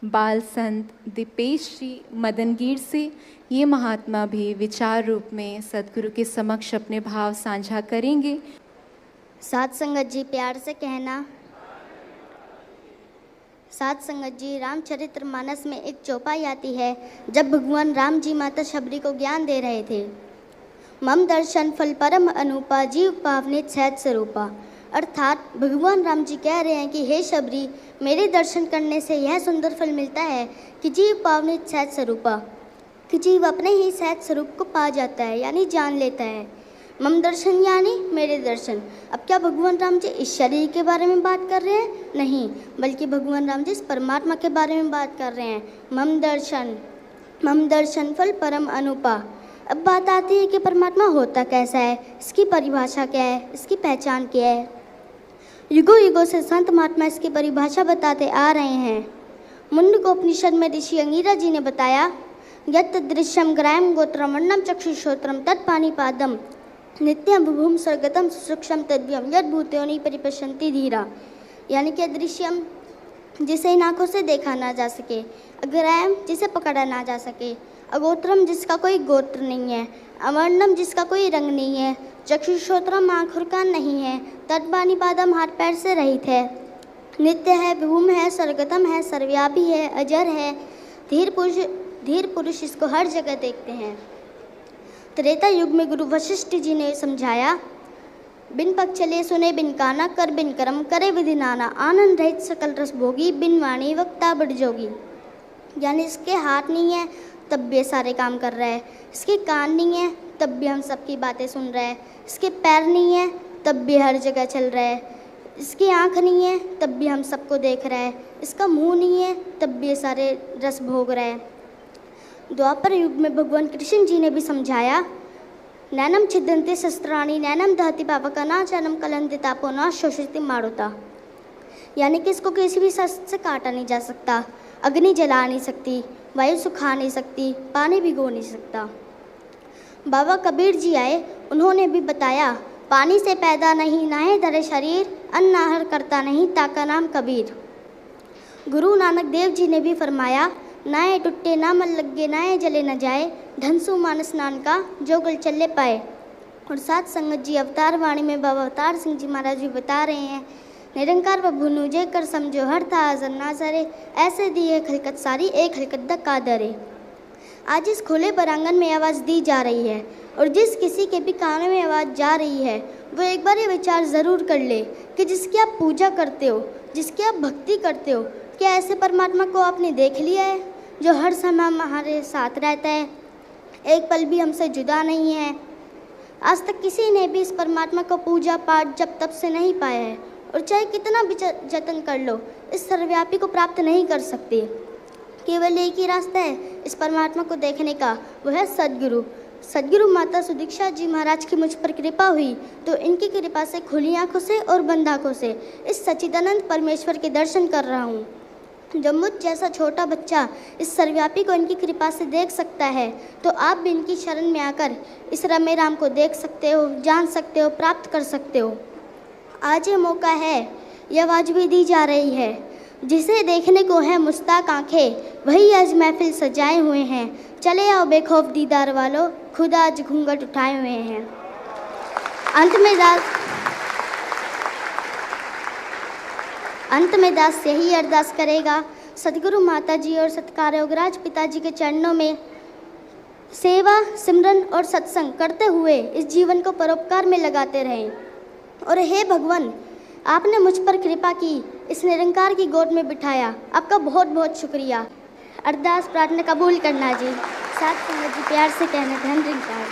बाल संत दीपेश जी मदनगीर से ये महात्मा भी विचार रूप में सदगुरु के समक्ष अपने भाव साझा करेंगे। साध संगत जी प्यार से कहना। साध संगत जी, रामचरितमानस में एक चौपाई आती है जब भगवान राम जी माता शबरी को ज्ञान दे रहे थे। मम दर्शन फल परम अनुपा जीव पावनित सहज स्वरूपा। अर्थात भगवान राम जी कह रहे हैं कि हे शबरी, मेरे दर्शन करने से यह सुंदर फल मिलता है कि जीव पावनित सहज स्वरूपा, कि जीव अपने ही सहज स्वरूप को पा जाता है, यानी जान लेता है। मम दर्शन यानी मेरे दर्शन। अब क्या भगवान राम जी इस शरीर के बारे में बात कर रहे हैं? नहीं, बल्कि भगवान राम जी इस परमात्मा के बारे में बात कर रहे हैं। मम दर्शन फल परम अनुपा। अब बात आती है कि परमात्मा होता कैसा है, इसकी परिभाषा क्या है, इसकी पहचान क्या है। युगों युगों से संत महात्मा इसकी परिभाषा बताते आ रहे हैं। मुंडकोपनिषद में ऋषि अंगिरा जी ने बताया, यत् दृश्यम ग्राम गोत्रम वर्णम चक्षुश्रोत्रम तत्पाणिपादम नित्यम भूम स्वर्गतम सूक्ष्म तद्व्यम यद भूतयोनि परिपश्यन्ति धीरा। यानी कि दृश्यम जिसे इन आँखों से देखा ना जा सके, अग्राम जिसे पकड़ा ना जा सके, अगोत्रम जिसका कोई गोत्र नहीं है, अवर्णम जिसका कोई रंग नहीं है, चक्षुश्रोत्रम आँख और कान नहीं है, तत्पाणिपादम हाथ पैर से रहित है, नित्य है, विभूम है, स्वर्गतम है, सर्वव्यापी है, अजर है, धीर पुरुष इसको हर जगह देखते हैं। त्रेता युग में गुरु वशिष्ठ जी ने समझाया, बिन पग चले सुने बिन काना, कर बिन कर्म करे विधि नाना, आनंद रहित सकल रस भोगी, बिन वाणी वक्ता बड़ जोगी। यानी इसके हाथ नहीं है तब भी सारे काम कर रहा है, इसके कान नहीं है तब भी हम सबकी बातें सुन रहा है, इसके पैर नहीं है तब भी हर जगह चल रहा है, इसकी आँख नहीं है तब भी हम सबको देख रहा है, इसका मुंह नहीं है तब भी सारे रस भोग रहा है। द्वापर युग में भगवान कृष्ण जी ने भी समझाया, नैनम छिदन्ते शस्त्राणि नैनम दहति पावका नाचनम कलंदितापो न शोषिति मारुता। यानी कि इसको किसी भी शस्त्र से काटा नहीं जा सकता, अग्नि जला नहीं सकती, वायु सुखा नहीं सकती, पानी भिगो नहीं सकता। बाबा कबीर जी आए, उन्होंने भी बताया, पानी से पैदा नहीं नाहे धरे शरीर, अन्न आहर करता नहीं ताका नाम कबीर। गुरु नानक देव जी ने भी फरमाया, नाए टुट्टे ना मन लगे नाए जले न जाए, धनसु मानस नान का जो गल चले पाए। और साथ संगत जी अवतार वाणी में बाबा अवतार सिंह जी महाराज भी बता रहे हैं, निरंकार व भुनु जे कर समझो हर था हाजर ना सरे, ऐसे दी है खलकत सारी एक खलकत द कादरे। आज इस खुले परांगण में आवाज़ दी जा रही है और जिस किसी के भी कानों में आवाज़ जा रही है वो एक बार ये विचार ज़रूर कर ले कि जिसकी आप पूजा करते हो, जिसकी आप भक्ति करते हो, क्या ऐसे परमात्मा को आपने देख लिया है जो हर समय हमारे साथ रहता है, एक पल भी हमसे जुदा नहीं है। आज तक किसी ने भी इस परमात्मा को पूजा पाठ जब तब से नहीं पाया है और चाहे कितना भी जतन कर लो, इस सर्वव्यापी को प्राप्त नहीं कर सकते। केवल एक ही रास्ता है इस परमात्मा को देखने का, वो है सदगुरु। सदगुरु माता सुदीक्षा जी महाराज की मुझ पर कृपा हुई तो इनकी कृपा से खुली आँखों से और बंद आँखों से इस सच्चिदानंद परमेश्वर के दर्शन कर रहा हूँ। जब मुझ जैसा छोटा बच्चा इस सर्वव्यापी को इनकी कृपा से देख सकता है तो आप भी इनकी शरण में आकर इस रमे राम को देख सकते हो, जान सकते हो, प्राप्त कर सकते हो। आज ये मौका है, यह आवाज़ भी दी जा रही है, जिसे देखने को है मुस्ताक आंखें वही आज महफिल सजाए हुए हैं, चले आओ बेखौफ दीदार वालों, खुदा आज घूंघट उठाए हुए हैं। अंत में दास यही अरदास करेगा, सदगुरु माता जी और सत्कार योगराज पिताजी के चरणों में सेवा, सिमरन और सत्संग करते हुए इस जीवन को परोपकार में लगाते रहें। और हे भगवान, आपने मुझ पर कृपा की, इस निरंकार की गोद में बिठाया, आपका बहुत बहुत शुक्रिया। अरदास प्रार्थना कबूल करना जी। साथ संगत जी प्यार से कहना, धन निरंकार।